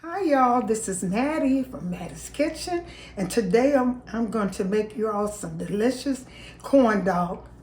Hi y'all, this is Mattie from Mattie's Kitchen, and today I'm going to make you all some delicious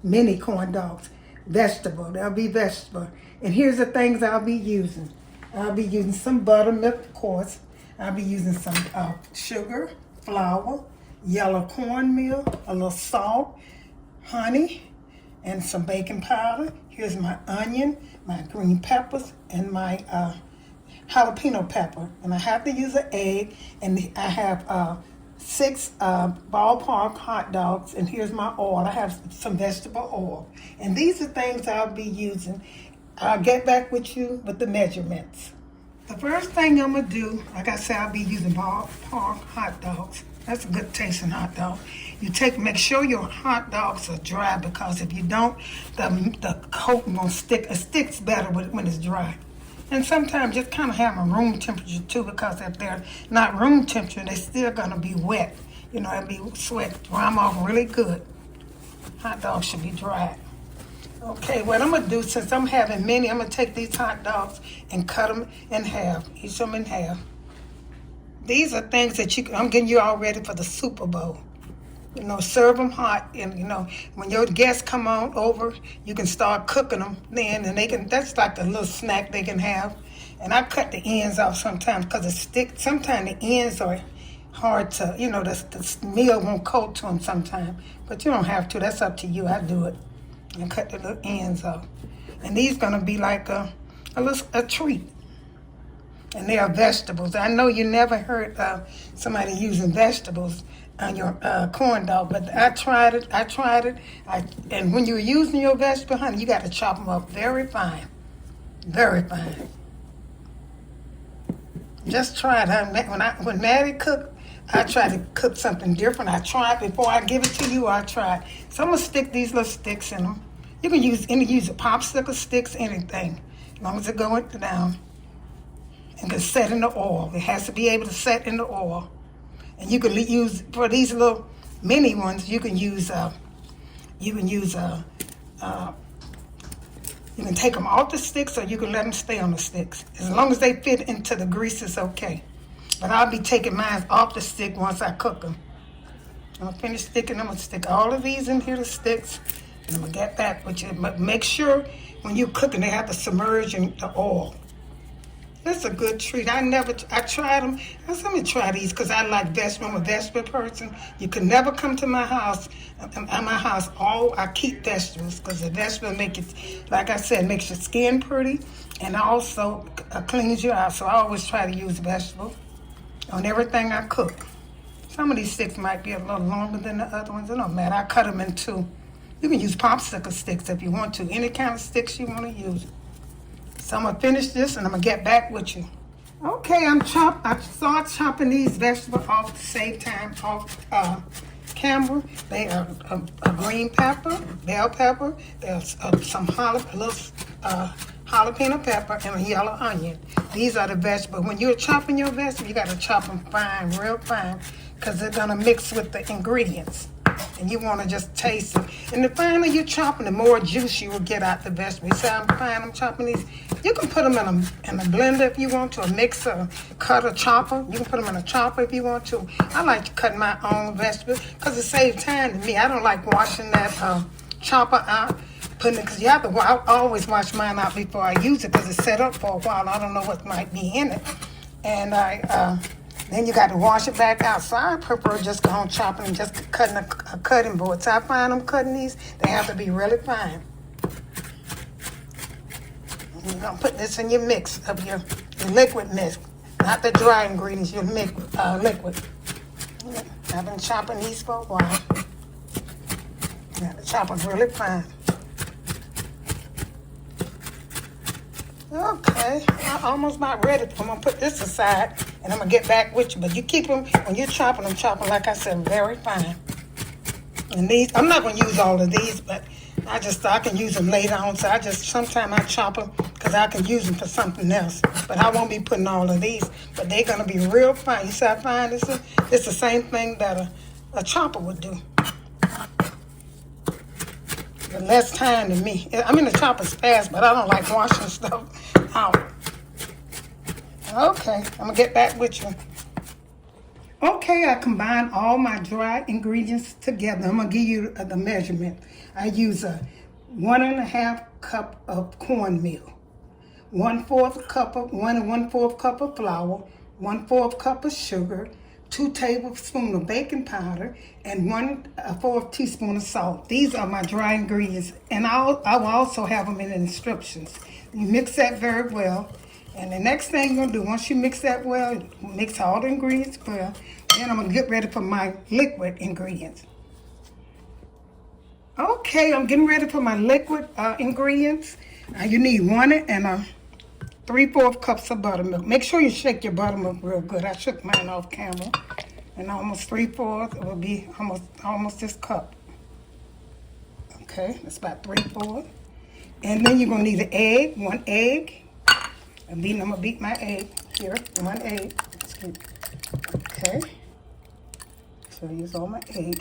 mini corn dogs, vegetable. They'll be vegetable. And here's the things I'll be using. I'll be using some buttermilk, of course. I'll be using some sugar, flour, yellow cornmeal, a little salt, honey, and some baking powder. Here's my onion, my green peppers, and my jalapeno pepper. And I have to use an egg, and I have 6 ballpark hot dogs, and here's my oil. I have some vegetable oil. And these are things I'll be using. I'll get back with you with the measurements. The first thing I'm gonna do, like I said, I'll be using ballpark hot dogs. That's a good tasting hot dog. Make sure your hot dogs are dry, because if you don't, the coat won't stick. It sticks better when it's dry. And sometimes just kind of have them room temperature too, because if they're not room temperature, they're still gonna be wet. You know, it'll be sweat, dry them off really good. Hot dogs should be dry. Okay, what I'm gonna do, since I'm having many, I'm gonna take these hot dogs and cut them in half, each of them in half. These are things that I'm getting you all ready for the Super Bowl. You know, serve them hot, and you know, when your guests come on over, you can start cooking them then, and that's like a little snack they can have. And I cut the ends off sometimes because sometimes the ends are hard to, you know, the meal won't coat to them sometimes. But you don't have to, that's up to you. I do it. And cut the little ends off. And these gonna be like a treat. And they are vegetables. I know you never heard somebody using vegetables on your corn dog, but I tried it. And when you're using your vegetable, honey, you got to chop them up very fine, very fine. Just try it. When Mattie cooked, I try to cook something different. I tried before I give it to you. I tried. So I'm gonna stick these little sticks in them. You can use a popsicle sticks, anything, as long as it goes down. And can set in the oil. It has to be able to set in the oil. And you can use, for these little mini ones, you can take them off the sticks, or you can let them stay on the sticks. As long as they fit into the grease, it's okay. But I'll be taking mine off the stick once I cook them. I'm gonna finish sticking them. I'm gonna stick all of these in here, the sticks, and I'm gonna get back with you. But make sure when you're cooking, they have to submerge in the oil. That's a good treat. I tried them. I said, let me try these, because I like vegetable. I'm a vegetable person. You can never come to my house. I keep vegetables, because the vegetables make it, like I said, makes your skin pretty, and also cleans your eyes. So I always try to use vegetables on everything I cook. Some of these sticks might be a little longer than the other ones. It don't matter. I cut them in two. You can use popsicle sticks if you want to. Any kind of sticks you want to use. So I'm gonna finish this, and I'm gonna get back with you. Okay, I start chopping these vegetables off to save time off camera. They are a green pepper, bell pepper. There's some jalapeno pepper, and a yellow onion. These are the vegetables. When you're chopping your vegetables, you gotta chop them fine, real fine, because they're gonna mix with the ingredients. And you want to just taste it. And the finer you chop, the more juice you will get out the vegetables. See how I'm chopping these? You can put them in a blender if you want to, a mixer, a cutter, chopper. You can put them in a chopper if you want to. I like to cut my own vegetables because it saves time to me. I don't like washing that chopper out, because you have to. I always wash mine out before I use it, because it's set up for a while. I don't know what might be in it, and then you got to wash it back out. So I prefer just going chopping and just cutting a cutting board. So I find them cutting these, they have to be really fine. You're going to put this in your mix of your liquid mix, not the dry ingredients, your liquid. I've been chopping these for a while. You have to chop them really fine. Okay, I'm almost about ready. I'm going to put this aside, and I'm going to get back with you. But you keep them, when you're chopping them, like I said, very fine. And these, I'm not going to use all of these, but I can use them later on. So sometimes I chop them because I can use them for something else. But I won't be putting all of these. But they're going to be real fine. You see how fine this is? It's the same thing that a chopper would do. But less time than me. I mean, the chopper's fast, but I don't like washing stuff out. Okay, I'm gonna get back with you. Okay, I combined all my dry ingredients together. I'm gonna give you the measurement. I use a 1.5 cup of cornmeal, 1/4 cup of 1 cup of flour, 1/4 cup of sugar, 2 tablespoons of baking powder, and 1/4 teaspoon of salt. These are my dry ingredients, and I will also have them in the instructions. You mix that very well. And the next thing you're gonna do, once you mix that well, mix all the ingredients well, then I'm gonna get ready for my liquid ingredients. Okay, I'm getting ready for my liquid ingredients. You need 1 3/4 cups of buttermilk. Make sure you shake your buttermilk real good. I shook mine off camera. And almost 3/4, it will be almost this cup. Okay, that's about 3/4. And then you're gonna need an egg, 1 egg. I'm gonna beat my egg here, 1 egg. Okay. So use all my egg.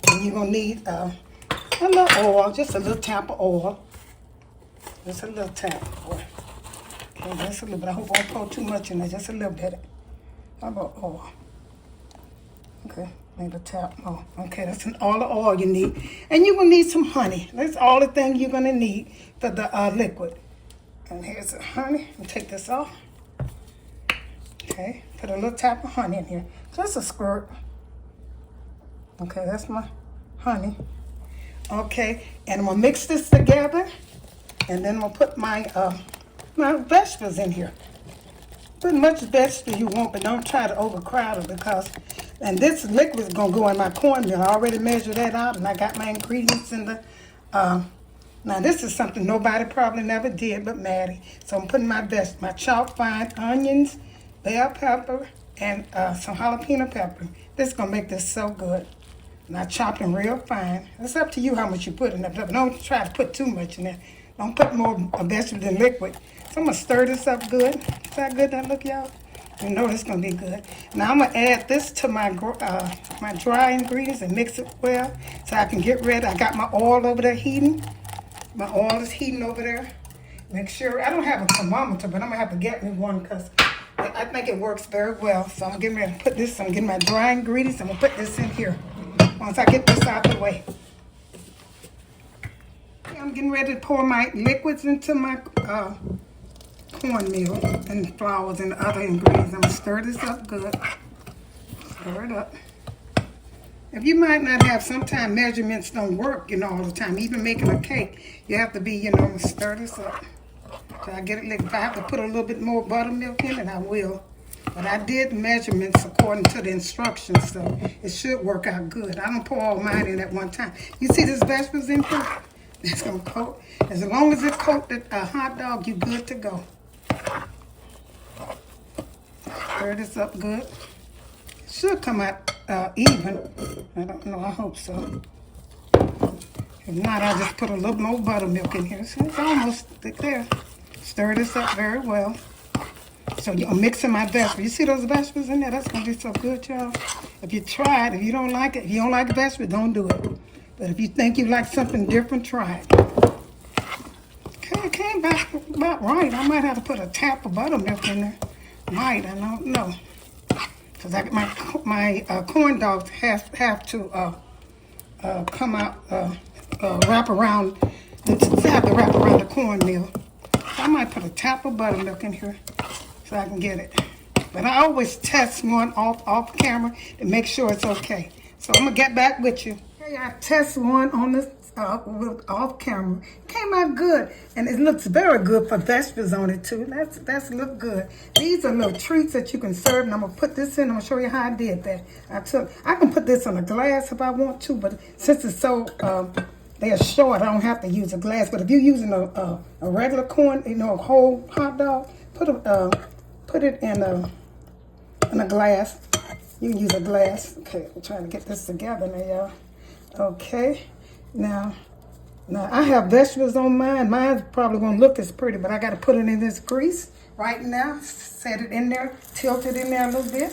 And you're gonna need a little oil, just a little tap of oil. Just a little tap. Okay, just a little bit. I hope I don't pour too much in there, just a little bit. How about oil? Okay, maybe a tap more. Okay, that's all the oil you need. And you're gonna need some honey. That's all the thing you're gonna need for the liquid. And here's the honey. I'll take this off. Okay, put a little tap of honey in here. Just a squirt. Okay, that's my honey. Okay, and I'm gonna mix this together. And then I'm gonna put my vegetables in here. Put as much vegetables you want, but don't try to overcrowd it and this liquid is gonna go in my cornmeal. I already measured that out, and I got my ingredients in the now this is something nobody probably never did but Mattie. So I'm putting my chopped fine onions, bell pepper, and some jalapeno pepper. This is gonna make this so good. And I chop them real fine. It's up to you how much you put in there, but don't try to put too much in there. Don't put more vegetable than liquid. So I'm gonna stir this up good. Is that good that look, y'all? You know it's gonna be good. Now I'm gonna add this to my my dry ingredients and mix it well so I can get ready. I got my oil over there heating. My oil is heating over there. Make sure, I don't have a thermometer, but I'm gonna have to get me one because I think it works very well. So I'm getting ready to put this, I'm getting my dry ingredients. I'm gonna put this in here once I get this out of the way. I'm getting ready to pour my liquids into my cornmeal and flours and other ingredients. I'm gonna stir this up good. Stir it up. If you might not have, sometimes measurements don't work, all the time. Even making a cake, you have to be, stir this up. So I get it licked. If I have to put a little bit more buttermilk in it, I will. But I did measurements according to the instructions, so it should work out good. I don't pour all mine in at one time. You see this vegetables in here? It's gonna coat. As long as it coated a hot dog, you're good to go. Stir this up good. Should come out even. I don't know, I hope so. If not, I'll just put a little more buttermilk in here. So it's almost there. Stir this up very well. So I'm mixing my vegetables. You see those vegetables in there? That's gonna be so good, y'all. If you try it, if you don't like it, if you don't like vegetables, don't do it. But if you think you like something different, try it. Okay, it came back about right. I might have to put a tap of buttermilk in there. Might, I don't know. Because my corn dogs have to come out, wrap around, they have to wrap around the cornmeal. So I might put a tap of buttermilk in here so I can get it. But I always test one off camera to make sure it's okay. So I'm gonna get back with you. Hey, I test one on this off camera. It came out good, and it looks very good for vegetables on it too. That's look good. These are little treats that you can serve, and I'm gonna put this in. I'm gonna show you how I did that. I can put this on a glass if I want to, but since it's so they're short, I don't have to use a glass. But if you're using a regular corn, a whole hot dog, put it in a glass. You can use a glass. Okay, I'm trying to get this together now, y'all. Okay, now I have vegetables on mine. Mine's probably gonna look as pretty, but I gotta put it in this grease right now. Set it in there, tilt it in there a little bit,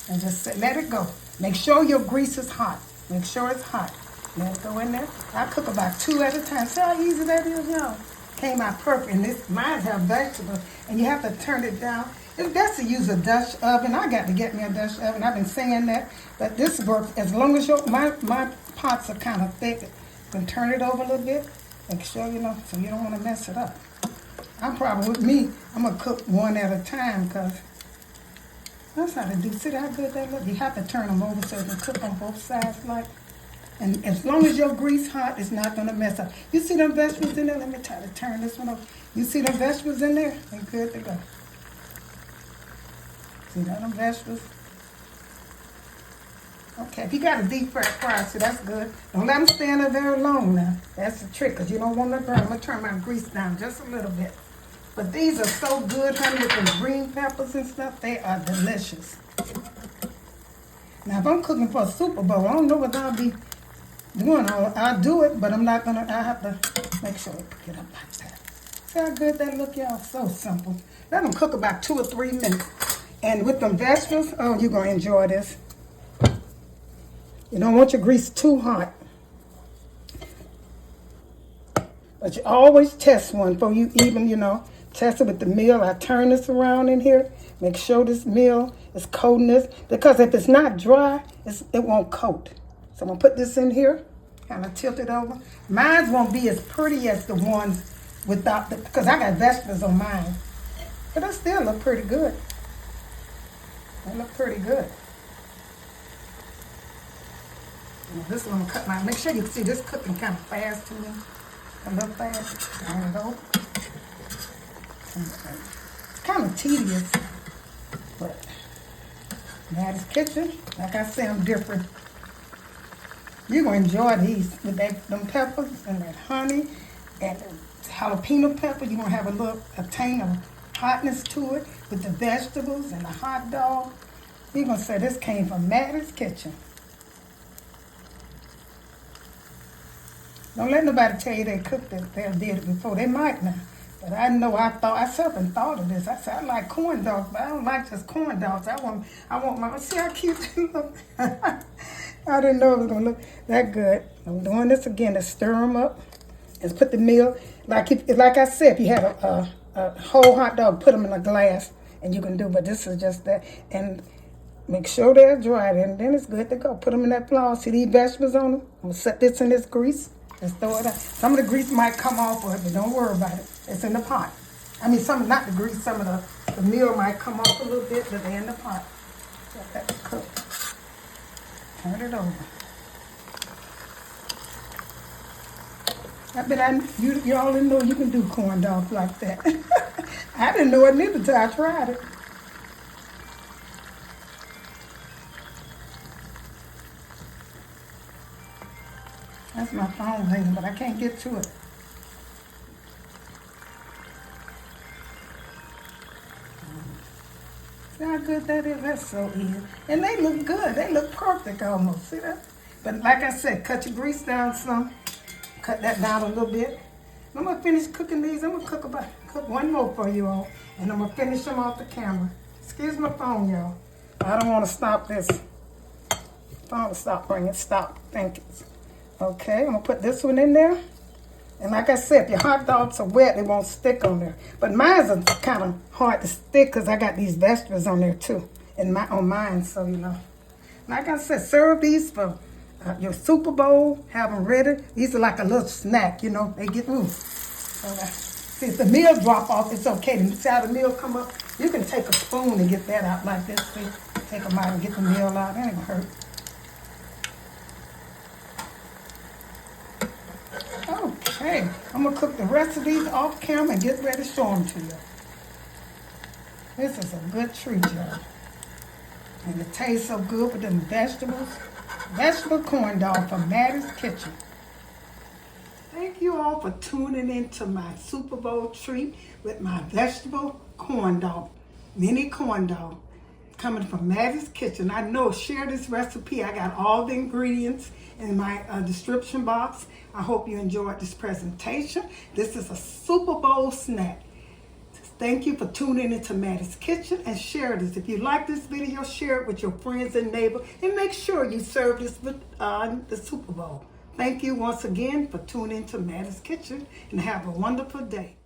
and just let it go. Make sure your grease is hot. Make sure it's hot. Let it go in there. I cook about 2 at a time. See how easy that is, y'all? Came out perfect. And mine have vegetables, and you have to turn it down. It's best to use a Dutch oven. I got to get me a Dutch oven. I've been saying that, but this works as long as my pots are kind of thick. You can turn it over a little bit. Make sure you know, so you don't want to mess it up. I'm probably with me. I'm gonna cook one at a time because that's how to do. See how good that look? You have to turn them over so you can cook on both sides, like. And as long as your grease hot, it's not gonna mess up. You see them vegetables in there? Let me try to turn this one over. You see them vegetables in there? They're good to go. See that, them vegetables? Okay, if you got a deep fry, see that's good. Don't let them stay in there very long now. That's the trick, because you don't want to burn. I'm gonna turn my grease down just a little bit. But these are so good, honey, with the green peppers and stuff. They are delicious. Now, if I'm cooking for a Super Bowl, I don't know what I'll be doing. I'll do it, but I'm not gonna. I have to make sure I pick it up like that. See how good that look, y'all? So simple. Let them cook about 2 or 3 minutes. And with them vegetables, oh, you're gonna enjoy this. You don't want your grease too hot. But you always test one before you even, test it with the meal. I turn this around in here. Make sure this meal is coating this. Because if it's not dry, it won't coat. So I'm going to put this in here. Kind of tilt it over. Mine won't be as pretty as the ones without because I got vegetables on mine. But they still look pretty good. They look pretty good. This one I'm gonna cut make sure you can see this cooking kind of fast to me. A little fast. Turn it over. It's kind of tedious, but Mattie's Kitchen, like I say, I'm different. You're gonna enjoy these with them peppers and that honey and the jalapeno pepper. You're gonna have a taint of hotness to it with the vegetables and the hot dog. You're gonna say this came from Mattie's Kitchen. Don't let nobody tell you they cooked it, they did it before. They might not. But I know I certainly thought of this. I said, I like corn dogs, but I don't like just corn dogs. I want my, see how cute they look? I didn't know it was gonna look that good. I'm doing this again to stir them up. And put the meal, like I said, if you had a whole hot dog, put them in a glass and you can do, but this is just that. And make sure they're dry, and then it's good to go. Put them in that flour. See these vegetables on them? I'm gonna set this in this grease. Just throw it out. Some of the grease might come off of it, but don't worry about it. It's in the pot. I mean, not the grease, some of the meal might come off a little bit, but they're in the pot. Let that cook. Turn it over. I bet you all didn't know you can do corn dogs like that. I didn't know it neither until I tried it. That's my phone ringing, but I can't get to it. See how good that is? That's so easy. And they look good. They look perfect almost. See that? But like I said, cut your grease down some. Cut that down a little bit. I'm going to finish cooking these. I'm going to cook one more for you all. And I'm going to finish them off the camera. Excuse my phone, y'all. I don't want to stop this. Phone stop ringing. Stop. Thank you. Okay, I'm going to put this one in there. And like I said, if your hot dogs are wet, they won't stick on there. But mine are kind of hard to stick because I got these vegetables on there too. On mine, so Like I said, serve these for your Super Bowl. Have them ready. These are like a little snack, They get, see, if the meal drop off, it's okay. See how the meal come up? You can take a spoon and get that out like this. See? Take them out and get the meal out. That ain't gonna hurt. Okay, I'm going to cook the rest of these off camera and get ready to show them to you. This is a good treat, y'all. And it tastes so good with them vegetables. Vegetable corn dog from Mattie's Kitchen. Thank you all for tuning in to my Super Bowl treat with my vegetable corn dog, mini corn dog, coming from Mattie's Kitchen. I know, share this recipe. I got all the ingredients in my description box. I hope you enjoyed this presentation. This is a Super Bowl snack. Thank you for tuning into Mattie's Kitchen and share this. If you like this video, share it with your friends and neighbors and make sure you serve this with the Super Bowl. Thank you once again for tuning into Mattie's Kitchen and have a wonderful day.